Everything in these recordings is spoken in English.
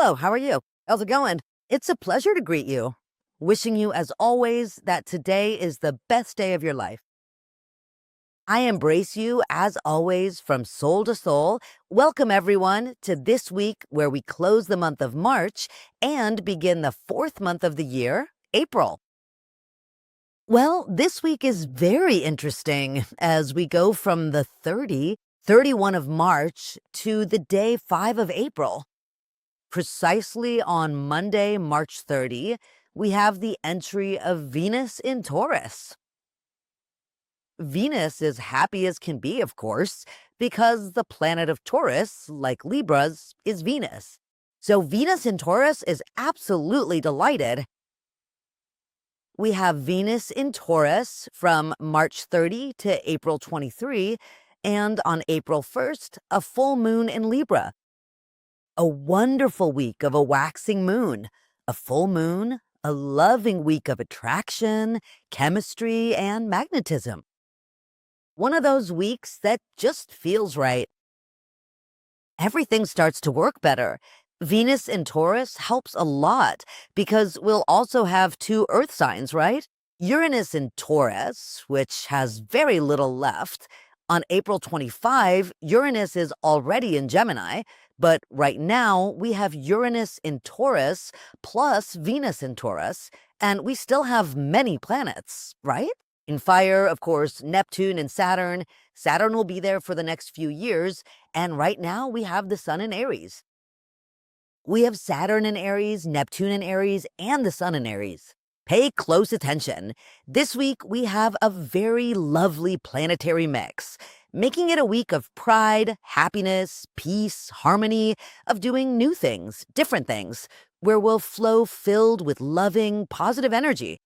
Hello, how are you? How's it going? It's a pleasure to greet you. Wishing you, as always, that today is the best day of your life. I embrace you, as always, from soul to soul. Welcome, everyone, to this week where we close the month of March and begin the fourth month of the year, April. Well, this week is very interesting as we go from the 31 of March to the day 5 of April. Precisely on Monday, March 30, we have the entry of Venus in Taurus. Venus is happy as can be, of course, because the planet of Taurus, like Libra's, is Venus. So Venus in Taurus is absolutely delighted. We have Venus in Taurus from March 30 to April 23, and on April 1st, a full moon in Libra. A wonderful week of a waxing moon, a full moon, a loving week of attraction, chemistry, and magnetism. One of those weeks that just feels right. Everything starts to work better. Venus in Taurus helps a lot because we'll also have two earth signs, right? Uranus in Taurus, which has very little left. On April 25, Uranus is already in Gemini, but right now we have Uranus in Taurus plus Venus in Taurus, and we still have many planets, right? In fire, of course, Neptune and Saturn. Saturn will be there for the next few years, and right now we have the Sun in Aries. We have Saturn in Aries, Neptune in Aries, and the Sun in Aries. Pay close attention. This week we have a very lovely planetary mix, making it a week of pride, happiness, peace, harmony, of doing new things, different things, where we'll flow filled with loving, positive energy.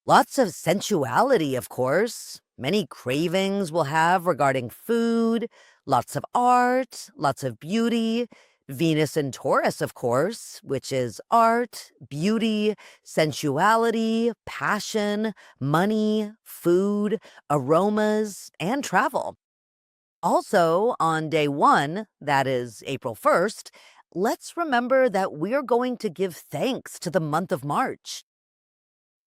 Lots of sensuality, of course. Many cravings we'll have regarding food, lots of art, lots of beauty. Venus in Taurus, of course, which is art, beauty, sensuality, passion, money, food, aromas, and travel. Also, on day 1, that is April 1st, let's remember that we're going to give thanks to the month of March.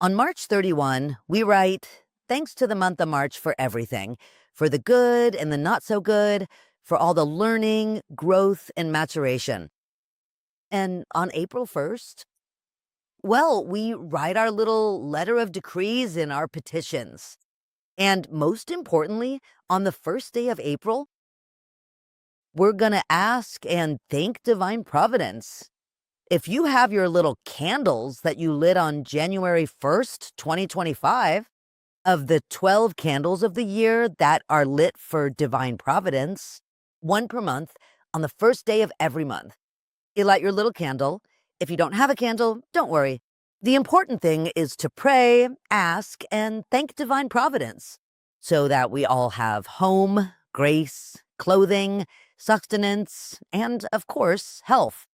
On March 31, we write, "Thanks to the month of March for everything, for the good and the not so good, for all the learning, growth, and maturation." And on April 1st, well, we write our little letter of decrees in our petitions. And most importantly, on the first day of April, we're going to ask and thank Divine Providence. If you have your little candles that you lit on January 1st, 2025, of the 12 candles of the year that are lit for Divine Providence, one per month on the first day of every month, you light your little candle. If you don't have a candle, don't worry. The important thing is to pray, ask, and thank Divine Providence so that we all have home, grace, clothing, sustenance, and, of course, health.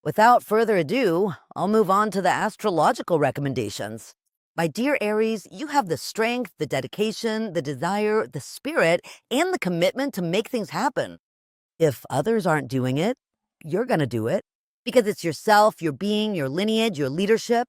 Without further ado, I'll move on to the astrological recommendations. My dear Aries, you have the strength, the dedication, the desire, the spirit, and the commitment to make things happen. If others aren't doing it, you're going to do it because it's yourself, your being, your lineage, your leadership.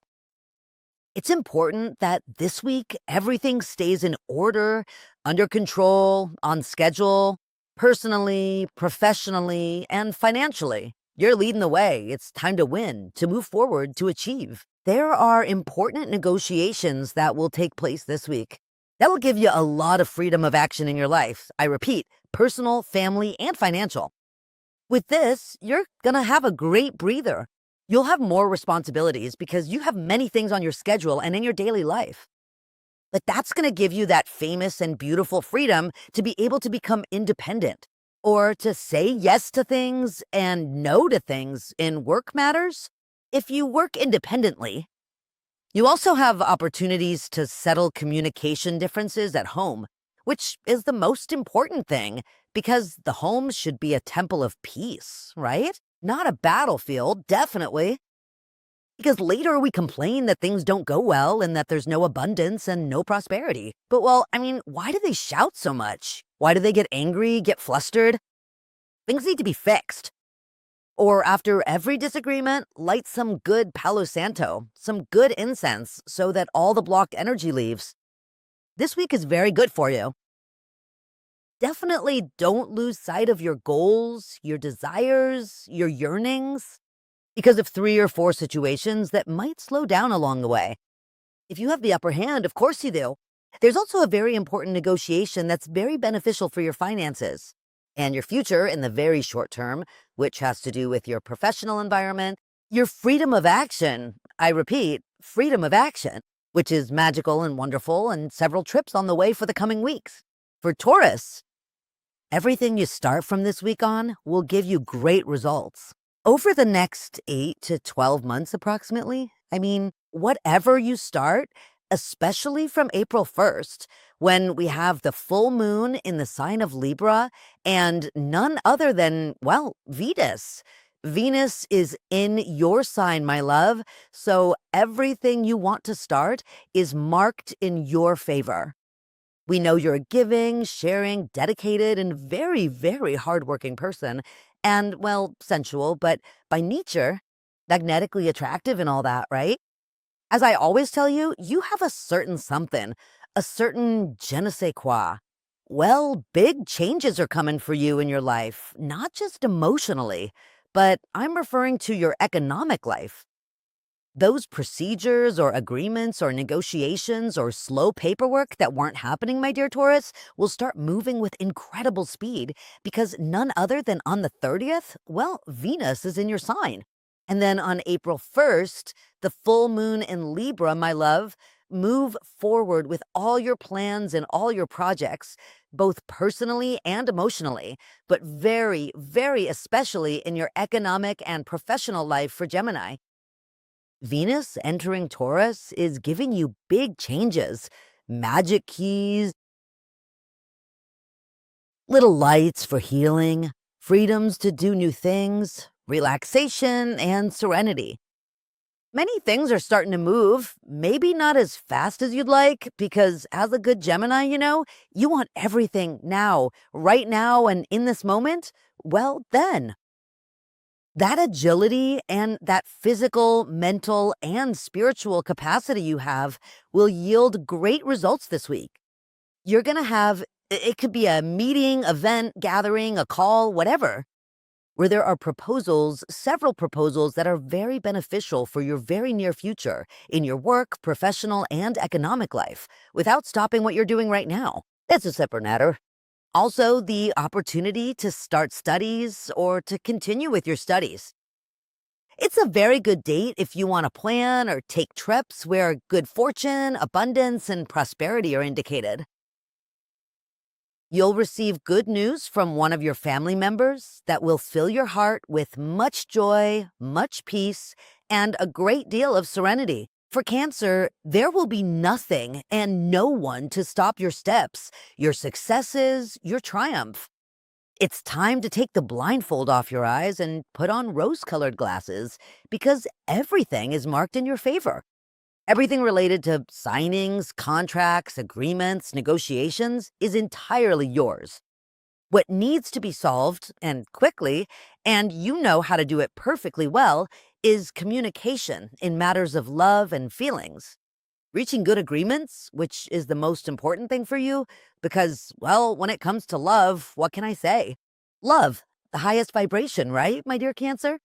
It's important that this week everything stays in order, under control, on schedule, personally, professionally, and financially. You're leading the way. It's time to win, to move forward, to achieve. There are important negotiations that will take place this week. That will give you a lot of freedom of action in your life. I repeat, personal, family, and financial. With this, you're going to have a great breather. You'll have more responsibilities because you have many things on your schedule and in your daily life. But that's going to give you that famous and beautiful freedom to be able to become independent or to say yes to things and no to things in work matters. If you work independently, you also have opportunities to settle communication differences at home, which is the most important thing because the home should be a temple of peace, right? Not a battlefield, definitely. Because later we complain that things don't go well and that there's no abundance and no prosperity. But well, why do they shout so much? Why do they get angry, get flustered? Things need to be fixed. Or after every disagreement, light some good Palo Santo, some good incense, so that all the blocked energy leaves. This week is very good for you. Definitely don't lose sight of your goals, your desires, your yearnings, because of 3 or 4 situations that might slow down along the way. If you have the upper hand, of course you do. There's also a very important negotiation that's very beneficial for your finances and your future in the very short term, which has to do with your professional environment, your freedom of action. I repeat, freedom of action, which is magical and wonderful, and several trips on the way for the coming weeks. For Taurus, everything you start from this week on will give you great results. Over the next 8 to 12 months approximately, whatever you start, especially from April 1st, when we have the full moon in the sign of Libra and none other than, well, Venus. Venus is in your sign, my love, so everything you want to start is marked in your favor. We know you're a giving, sharing, dedicated, and very, very hardworking person, and, well, sensual, but by nature, magnetically attractive and all that, right? As I always tell you, you have a certain something, a certain je ne sais quoi. Well, big changes are coming for you in your life, not just emotionally, but I'm referring to your economic life. Those procedures or agreements or negotiations or slow paperwork that weren't happening, my dear Taurus, will start moving with incredible speed because none other than on the 30th, well, Venus is in your sign. And then on April 1st, the full moon in Libra, my love, move forward with all your plans and all your projects, both personally and emotionally, but very, very especially in your economic and professional life for Gemini. Venus entering Taurus is giving you big changes, magic keys, little lights for healing, freedoms to do new things, relaxation, and serenity. Many things are starting to move, maybe not as fast as you'd like, because as a good Gemini, you want everything now, right now, and in this moment. Well, then. That agility and that physical, mental, and spiritual capacity you have will yield great results this week. You're going to have, it could be a meeting, event, gathering, a call, whatever, where there are proposals, several proposals that are very beneficial for your very near future in your work, professional, and economic life without stopping what you're doing right now. That's a separate matter. Also, the opportunity to start studies or to continue with your studies. It's a very good date if you want to plan or take trips where good fortune, abundance, and prosperity are indicated. You'll receive good news from one of your family members that will fill your heart with much joy, much peace, and a great deal of serenity. For Cancer, there will be nothing and no one to stop your steps, your successes, your triumph. It's time to take the blindfold off your eyes and put on rose-colored glasses because everything is marked in your favor. Everything related to signings, contracts, agreements, negotiations is entirely yours. What needs to be solved, and quickly, and you know how to do it perfectly well, is communication in matters of love and feelings. Reaching good agreements, which is the most important thing for you, because, well, when it comes to love, what can I say? Love, the highest vibration, right, my dear Cancer?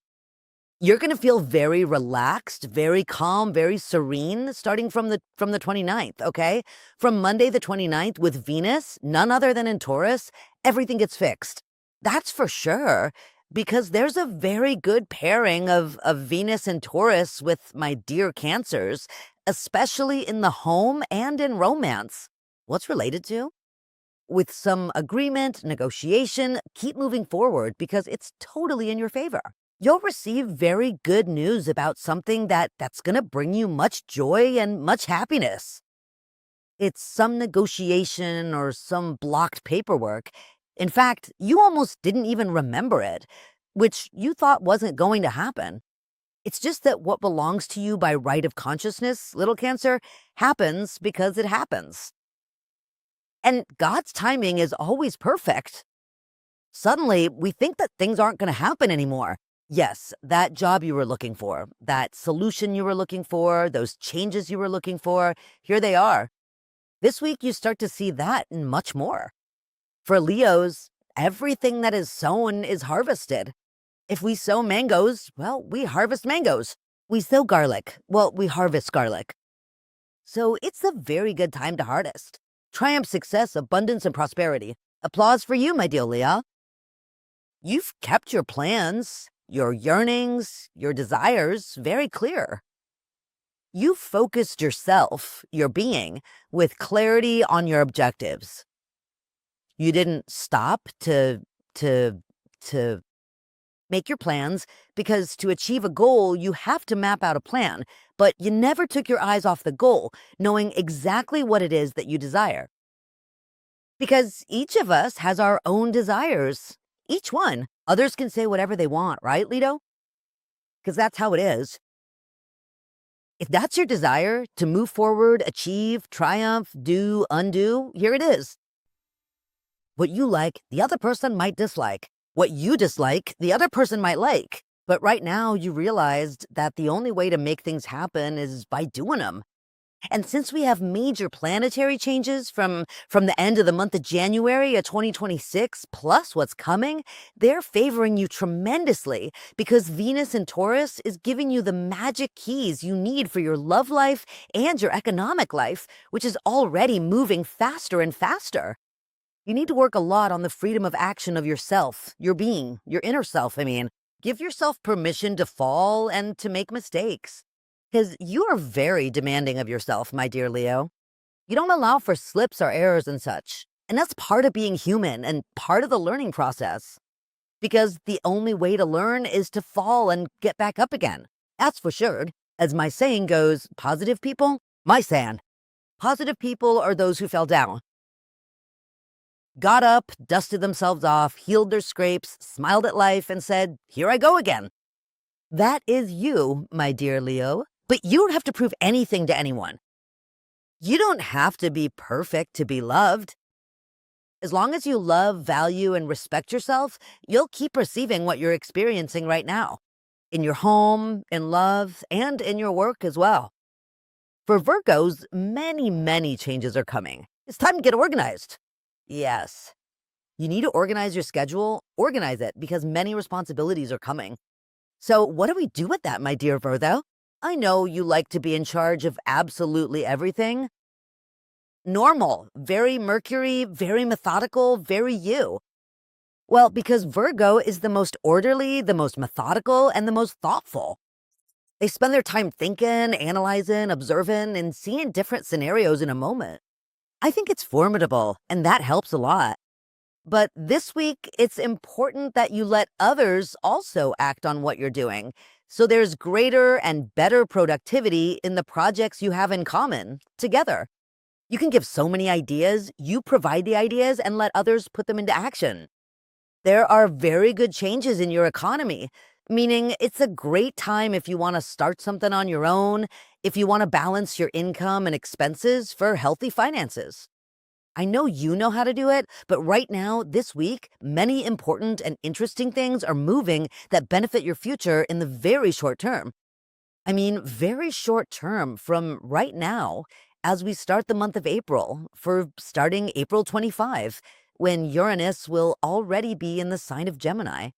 You're going to feel very relaxed, very calm, very serene starting from the 29th, okay? From Monday the 29th with Venus, none other than in Taurus, everything gets fixed. That's for sure, because there's a very good pairing of Venus and Taurus with my dear Cancers, especially in the home and in romance. What's related to? With some agreement, negotiation, keep moving forward because it's totally in your favor. You'll receive very good news about something that's going to bring you much joy and much happiness. It's some negotiation or some blocked paperwork. In fact, you almost didn't even remember it, which you thought wasn't going to happen. It's just that what belongs to you by right of consciousness, little Cancer, happens because it happens. And God's timing is always perfect. Suddenly, we think that things aren't going to happen anymore. Yes, that job you were looking for, that solution you were looking for, those changes you were looking for, here they are. This week, you start to see that and much more. For Leos, everything that is sown is harvested. If we sow mangoes, well, we harvest mangoes. We sow garlic, well, we harvest garlic. So it's a very good time to harvest. Triumph, success, abundance, and prosperity. Applause for you, my dear Leo. You've kept your plans, your yearnings, your desires very clear. You focused yourself, your being, with clarity on your objectives. You didn't stop to to make your plans, because to achieve a goal, you have to map out a plan, but you never took your eyes off the goal, knowing exactly what it is that you desire. Because each of us has our own desires. Each one. Others can say whatever they want, right, Lito? Because that's how it is. If that's your desire to move forward, achieve, triumph, do, undo, here it is. What you like, the other person might dislike. What you dislike, the other person might like. But right now, you realized that the only way to make things happen is by doing them. And since we have major planetary changes from the end of the month of January of 2026, plus what's coming, they're favoring you tremendously, because Venus in Taurus is giving you the magic keys you need for your love life and your economic life, which is already moving faster and faster. You need to work a lot on the freedom of action of yourself, your being, your inner self, I mean. Give yourself permission to fall and to make mistakes. Because you are very demanding of yourself, my dear Leo. You don't allow for slips or errors and such. And that's part of being human and part of the learning process. Because the only way to learn is to fall and get back up again. That's for sure. As my saying goes, positive people, my saying. Positive people are those who fell down, got up, dusted themselves off, healed their scrapes, smiled at life, and said, "Here I go again." That is you, my dear Leo. But you don't have to prove anything to anyone. You don't have to be perfect to be loved. As long as you love, value, and respect yourself, you'll keep receiving what you're experiencing right now. In your home, in love, and in your work as well. For Virgos, many, many changes are coming. It's time to get organized. Yes. You need to organize your schedule, organize it, because many responsibilities are coming. So what do we do with that, my dear Virgo? I know you like to be in charge of absolutely everything. Normal, very Mercury, very methodical, very you. Well, because Virgo is the most orderly, the most methodical, and the most thoughtful. They spend their time thinking, analyzing, observing, and seeing different scenarios in a moment. I think it's formidable, and that helps a lot. But this week, it's important that you let others also act on what you're doing, so there's greater and better productivity in the projects you have in common together. You can give so many ideas, you provide the ideas, and let others put them into action. There are very good changes in your economy, meaning it's a great time if you want to start something on your own, if you want to balance your income and expenses for healthy finances. I know you know how to do it, but right now, this week, many important and interesting things are moving that benefit your future in the very short term. I mean, very short term from right now, as we start the month of April, for starting April 25, when Uranus will already be in the sign of Gemini.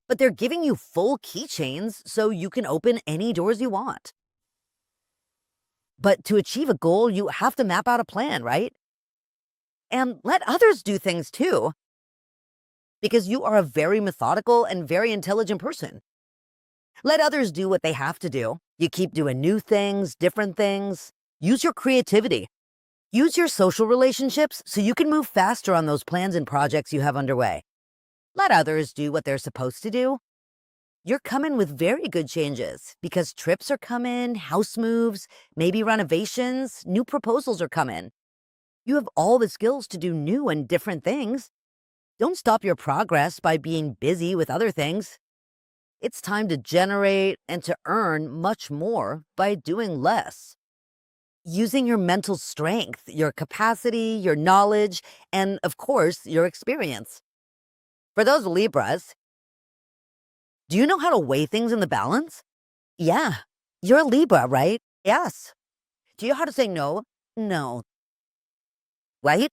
But they're giving you full keychains so you can open any doors you want. But to achieve a goal, you have to map out a plan, right? And let others do things too, because you are a very methodical and very intelligent person. Let others do what they have to do. You keep doing new things, different things. Use your creativity. Use your social relationships so you can move faster on those plans and projects you have underway. Let others do what they're supposed to do. You're coming with very good changes because trips are coming, house moves, maybe renovations, new proposals are coming. You have all the skills to do new and different things. Don't stop your progress by being busy with other things. It's time to generate and to earn much more by doing less. Using your mental strength, your capacity, your knowledge, and of course, your experience. For those Libras, Do you know how to weigh things in the balance? Yeah. You're a Libra, right? Yes. Do you know how to say no? No. Right?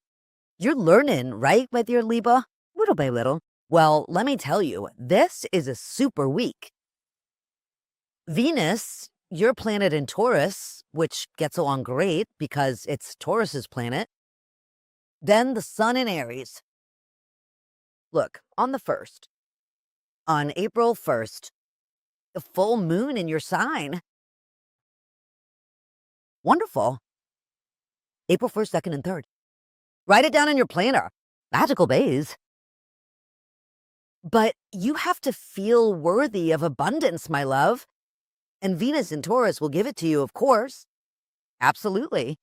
You're learning, right, with your Libra? Little by little. Well, let me tell you, this is a super week. Venus, your planet in Taurus, which gets along great because it's Taurus's planet. Then the sun in Aries. Look, on the 1st, on April 1st, the full moon in your sign. Wonderful. April 1st, 2nd, and 3rd. Write it down in your planner. Magical days. But you have to feel worthy of abundance, my love. And Venus in Taurus will give it to you, of course. Absolutely.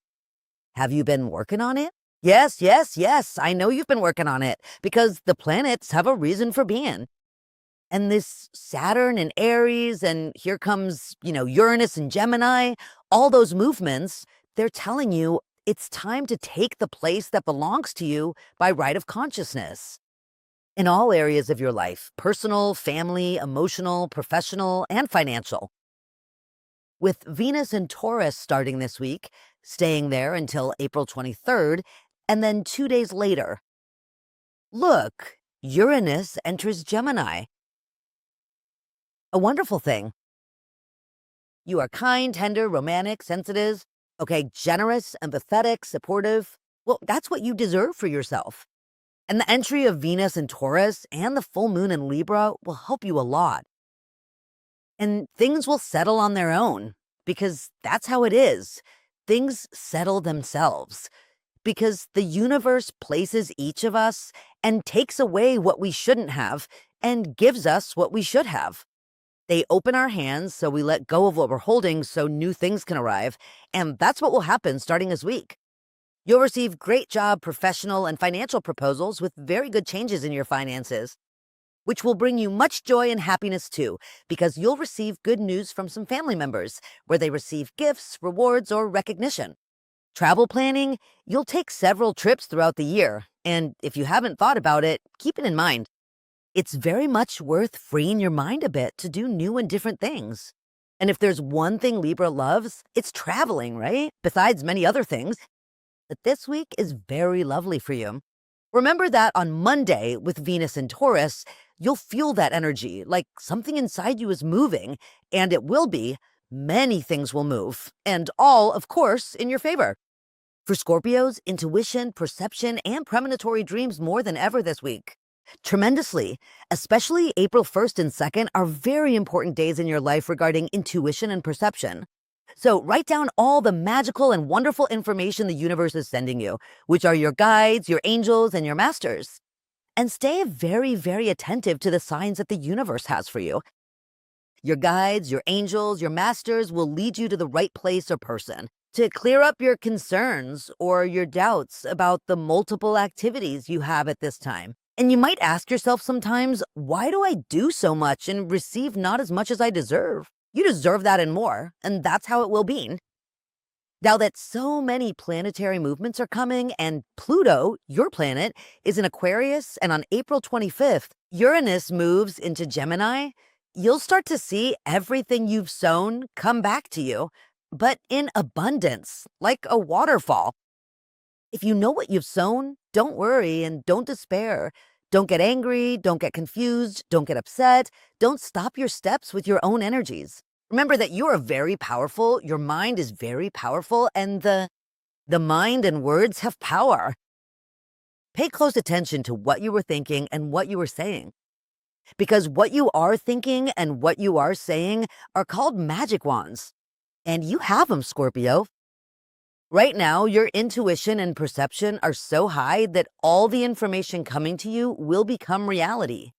Have you been working on it? Yes, yes, yes. I know you've been working on it because the planets have a reason for being. And this Saturn and Aries, and here comes, Uranus and Gemini, all those movements, they're telling you it's time to take the place that belongs to you by right of consciousness. In all areas of your life, personal, family, emotional, professional, and financial. With Venus and Taurus starting this week, staying there until April 23rd, and then 2 days later. Look, Uranus enters Gemini. A wonderful thing. You are kind, tender, romantic, sensitive, generous, empathetic, supportive. Well, that's what you deserve for yourself. And the entry of Venus in Taurus and the full moon in Libra will help you a lot. And things will settle on their own because that's how it is. Things settle themselves because the universe places each of us and takes away what we shouldn't have and gives us what we should have. They open our hands so we let go of what we're holding so new things can arrive, and that's what will happen starting this week. You'll receive great job, professional, and financial proposals with very good changes in your finances, which will bring you much joy and happiness too, because you'll receive good news from some family members where they receive gifts, rewards, or recognition. Travel planning, you'll take several trips throughout the year, and if you haven't thought about it, keep it in mind. It's very much worth freeing your mind a bit to do new and different things. And if there's one thing Libra loves, it's traveling, right? Besides many other things. But this week is very lovely for you. Remember that on Monday with Venus in Taurus, you'll feel that energy, like something inside you is moving, and it will be. Many things will move, and all, of course, in your favor. For Scorpios, intuition, perception, and premonitory dreams more than ever this week. Tremendously, especially April 1st and 2nd are very important days in your life regarding intuition and perception. So write down all the magical and wonderful information the universe is sending you, which are your guides, your angels, and your masters. And stay very, very attentive to the signs that the universe has for you. Your guides, your angels, your masters will lead you to the right place or person to clear up your concerns or your doubts about the multiple activities you have at this time. And you might ask yourself sometimes, why do I do so much and receive not as much as I deserve? You deserve that and more, and that's how it will be. Now that so many planetary movements are coming and Pluto, your planet, is in Aquarius, and on April 25th, Uranus moves into Gemini, you'll start to see everything you've sown come back to you, but in abundance, like a waterfall. If you know what you've sown, don't worry and don't despair. Don't get angry, don't get confused, don't get upset. Don't stop your steps with your own energies. Remember that you are very powerful, your mind is very powerful, and the mind and words have power. Pay close attention to what you were thinking and what you were saying. Because what you are thinking and what you are saying are called magic wands. And you have them, Scorpio. Right now, your intuition and perception are so high that all the information coming to you will become reality.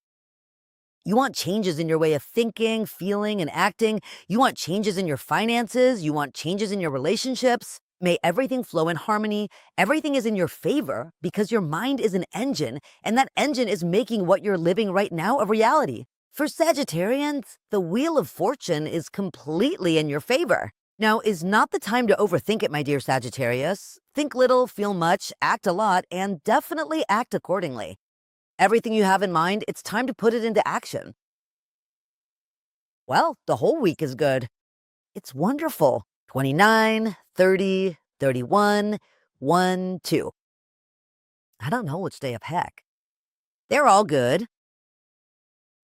You want changes in your way of thinking, feeling, and acting. You want changes in your finances. You want changes in your relationships. May everything flow in harmony. Everything is in your favor because your mind is an engine, and that engine is making what you're living right now a reality. For Sagittarians, the Wheel of Fortune is completely in your favor. Now is not the time to overthink it, my dear Sagittarius. Think little, feel much, act a lot, and definitely act accordingly. Everything you have in mind, it's time to put it into action. Well, the whole week is good. It's wonderful. 29, 30, 31, 1, 2. I don't know which day of heck. They're all good.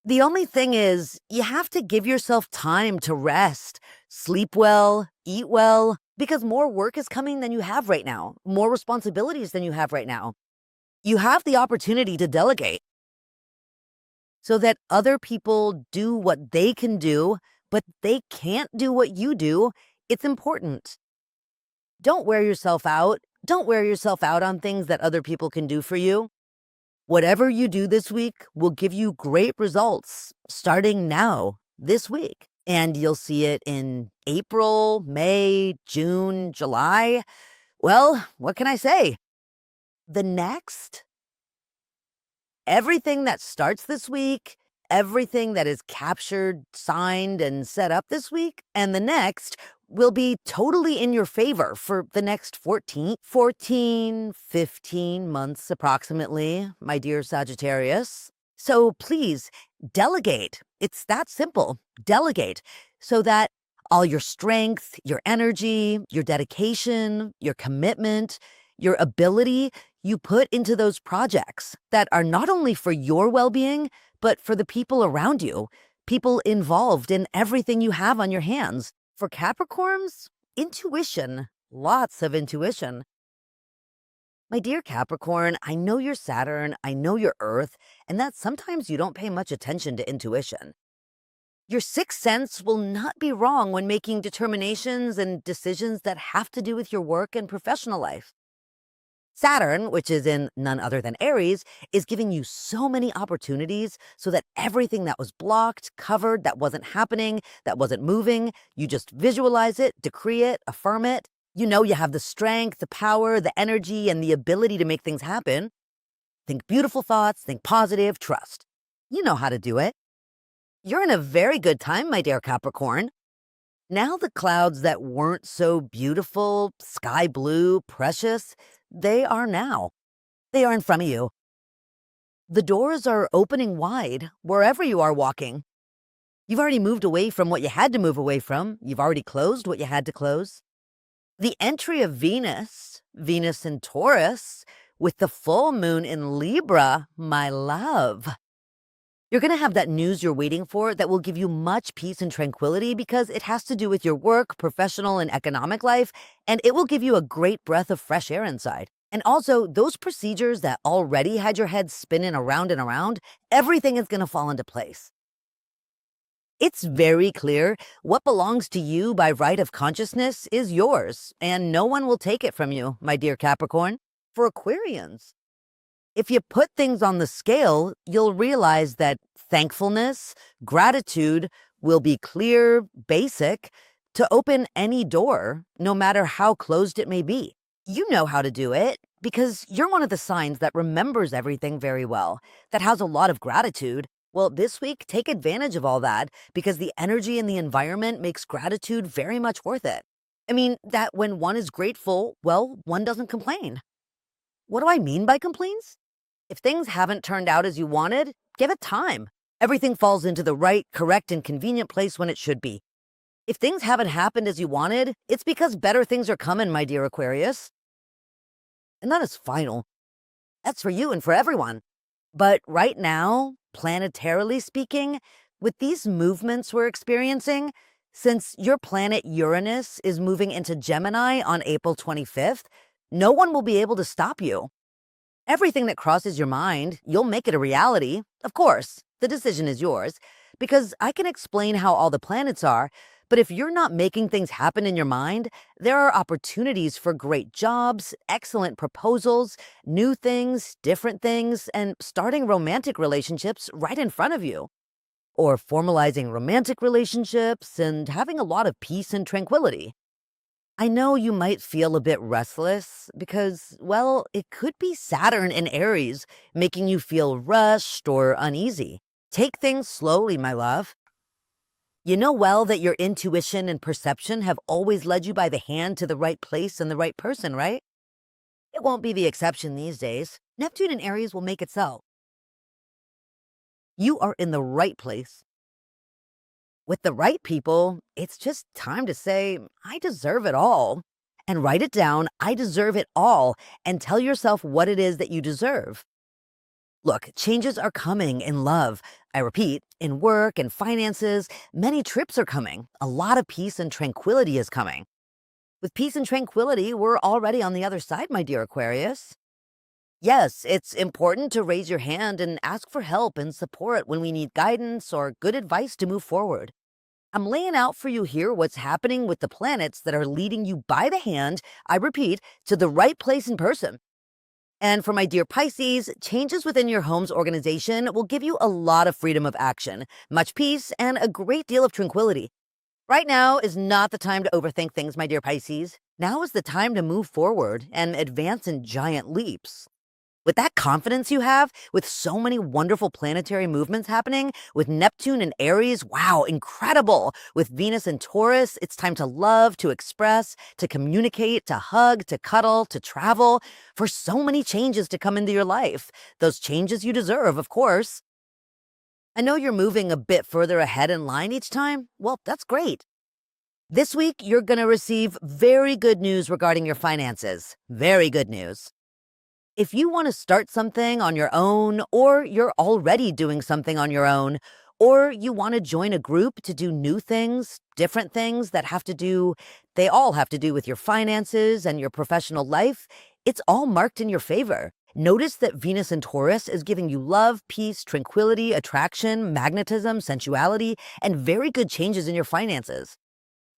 The only thing is, you have to give yourself time to rest, sleep well, eat well, because more work is coming than you have right now, more responsibilities than you have right now. You have the opportunity to delegate so that other people do what they can do, but they can't do what you do. It's important. Don't wear yourself out. Don't wear yourself out on things that other people can do for you. Whatever you do this week will give you great results starting now, this week. And you'll see it in April, May, June, July. Well, what can I say? The next, everything that starts this week, everything that is captured, signed, and set up this week, and the next will be totally in your favor for the next 15 months approximately, my dear Sagittarius. So please delegate. It's that simple. Delegate so that all your strength, your energy, your dedication, your commitment, your ability you put into those projects that are not only for your well-being, but for the people around you, people involved in everything you have on your hands. For Capricorns, intuition, lots of intuition. My dear Capricorn, I know you're Saturn, I know you're Earth, and that sometimes you don't pay much attention to intuition. Your sixth sense will not be wrong when making determinations and decisions that have to do with your work and professional life. Saturn, which is in none other than Aries, is giving you so many opportunities so that everything that was blocked, covered, that wasn't happening, that wasn't moving, you just visualize it, decree it, affirm it. You know you have the strength, the power, the energy, and the ability to make things happen. Think beautiful thoughts, think positive, trust. You know how to do it. You're in a very good time, my dear Capricorn. Now the clouds that weren't so beautiful, sky blue, precious, they are now. They are in front of you. The doors are opening wide wherever you are walking. You've already moved away from what you had to move away from. You've already closed what you had to close. The entry of Venus, Venus in Taurus, with the full moon in Libra, my love. You're going to have that news you're waiting for that will give you much peace and tranquility because it has to do with your work, professional, and economic life, and it will give you a great breath of fresh air inside. And also, those procedures that already had your head spinning around and around, everything is going to fall into place. It's very clear what belongs to you by right of consciousness is yours, and no one will take it from you, my dear Capricorn. For Aquarians, if you put things on the scale, you'll realize that thankfulness, gratitude will be clear, basic, to open any door, no matter how closed it may be. You know how to do it because you're one of the signs that remembers everything very well, that has a lot of gratitude. Well, this week, take advantage of all that because the energy in the environment makes gratitude very much worth it. I mean, that when one is grateful, well, one doesn't complain. What do I mean by complaints? If things haven't turned out as you wanted, give it time. Everything falls into the right, correct, and convenient place when it should be. If things haven't happened as you wanted, it's because better things are coming, my dear Aquarius. And that is final. That's for you and for everyone. But right now, planetarily speaking, with these movements we're experiencing, since your planet Uranus is moving into Gemini on April 25th, no one will be able to stop you. Everything that crosses your mind, you'll make it a reality. Of course, the decision is yours, because I can explain how all the planets are, but if you're not making things happen in your mind, there are opportunities for great jobs, excellent proposals, new things, different things, and starting romantic relationships right in front of you. Or formalizing romantic relationships and having a lot of peace and tranquility. I know you might feel a bit restless because, well, it could be Saturn in Aries making you feel rushed or uneasy. Take things slowly, my love. You know well that your intuition and perception have always led you by the hand to the right place and the right person, right? It won't be the exception these days. Neptune in Aries will make it so. You are in the right place With the right people, it's just time to say, I deserve it all. And write it down, I deserve it all, and tell yourself what it is that you deserve. Look, changes are coming in love. I repeat, in work and finances, many trips are coming. A lot of peace and tranquility is coming. With peace and tranquility, we're already on the other side, my dear Aquarius. Yes, it's important to raise your hand and ask for help and support when we need guidance or good advice to move forward. I'm laying out for you here what's happening with the planets that are leading you by the hand, I repeat, to the right place in person. And for my dear Pisces, changes within your home's organization will give you a lot of freedom of action, much peace, and a great deal of tranquility. Right now is not the time to overthink things, my dear Pisces. Now is the time to move forward and advance in giant leaps. With that confidence you have, with so many wonderful planetary movements happening, with Neptune and Aries, wow, incredible. With Venus and Taurus, it's time to love, to express, to communicate, to hug, to cuddle, to travel, for so many changes to come into your life. Those changes you deserve, of course. I know you're moving a bit further ahead in line each time. Well, that's great. This week, you're going to receive very good news regarding your finances. Very good news. If you want to start something on your own, or you're already doing something on your own, or you want to join a group to do new things, different things that they all have to do with your finances and your professional life, it's all marked in your favor. Notice that Venus in Taurus is giving you love, peace, tranquility, attraction, magnetism, sensuality, and very good changes in your finances.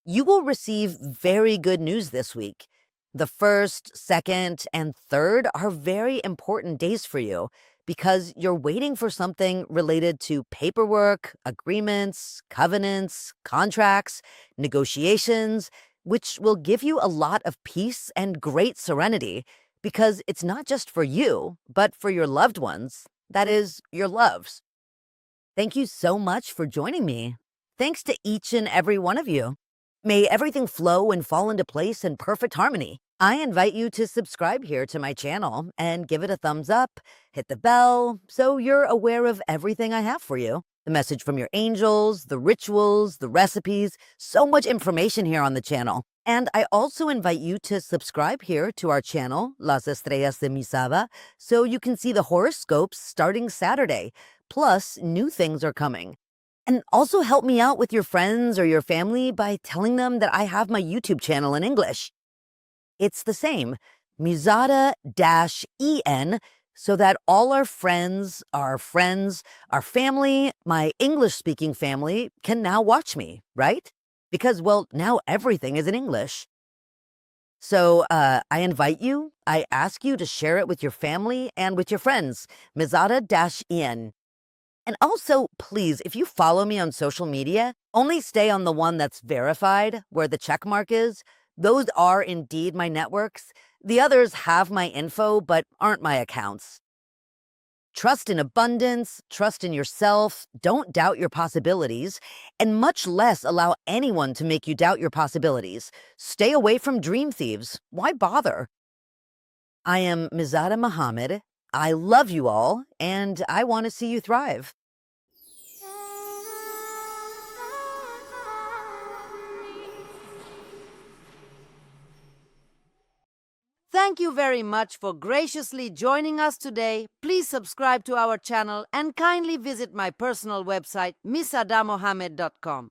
You will receive very good news this week. The 1st, 2nd, and 3rd are very important days for you because you're waiting for something related to paperwork, agreements, covenants, contracts, negotiations, which will give you a lot of peace and great serenity because it's not just for you, but for your loved ones, that is, your loves. Thank you so much for joining me. Thanks to each and every one of you. May everything flow and fall into place in perfect harmony. I invite you to subscribe here to my channel and give it a thumbs up, hit the bell, so you're aware of everything I have for you. The message from your angels, the rituals, the recipes, so much information here on the channel. And I also invite you to subscribe here to our channel, Las Estrellas de Mizada, so you can see the horoscopes starting Saturday. Plus, new things are coming. And also help me out with your friends or your family by telling them that I have my YouTube channel in English. It's the same, Mizada-EN, so that all our friends, our family, my English-speaking family can now watch me, right? Because, well, now everything is in English. So I ask you to share it with your family and with your friends, Mizada-EN. And also, please, if you follow me on social media, only stay on the one that's verified, where the check mark is. Those are indeed my networks. The others have my info, but aren't my accounts. Trust in abundance, trust in yourself, don't doubt your possibilities, and much less allow anyone to make you doubt your possibilities. Stay away from dream thieves. Why bother? I am Mizada Mohamed. I love you all, and I want to see you thrive. Thank you very much for graciously joining us today. Please subscribe to our channel and kindly visit my personal website, Mizadamohamed.com.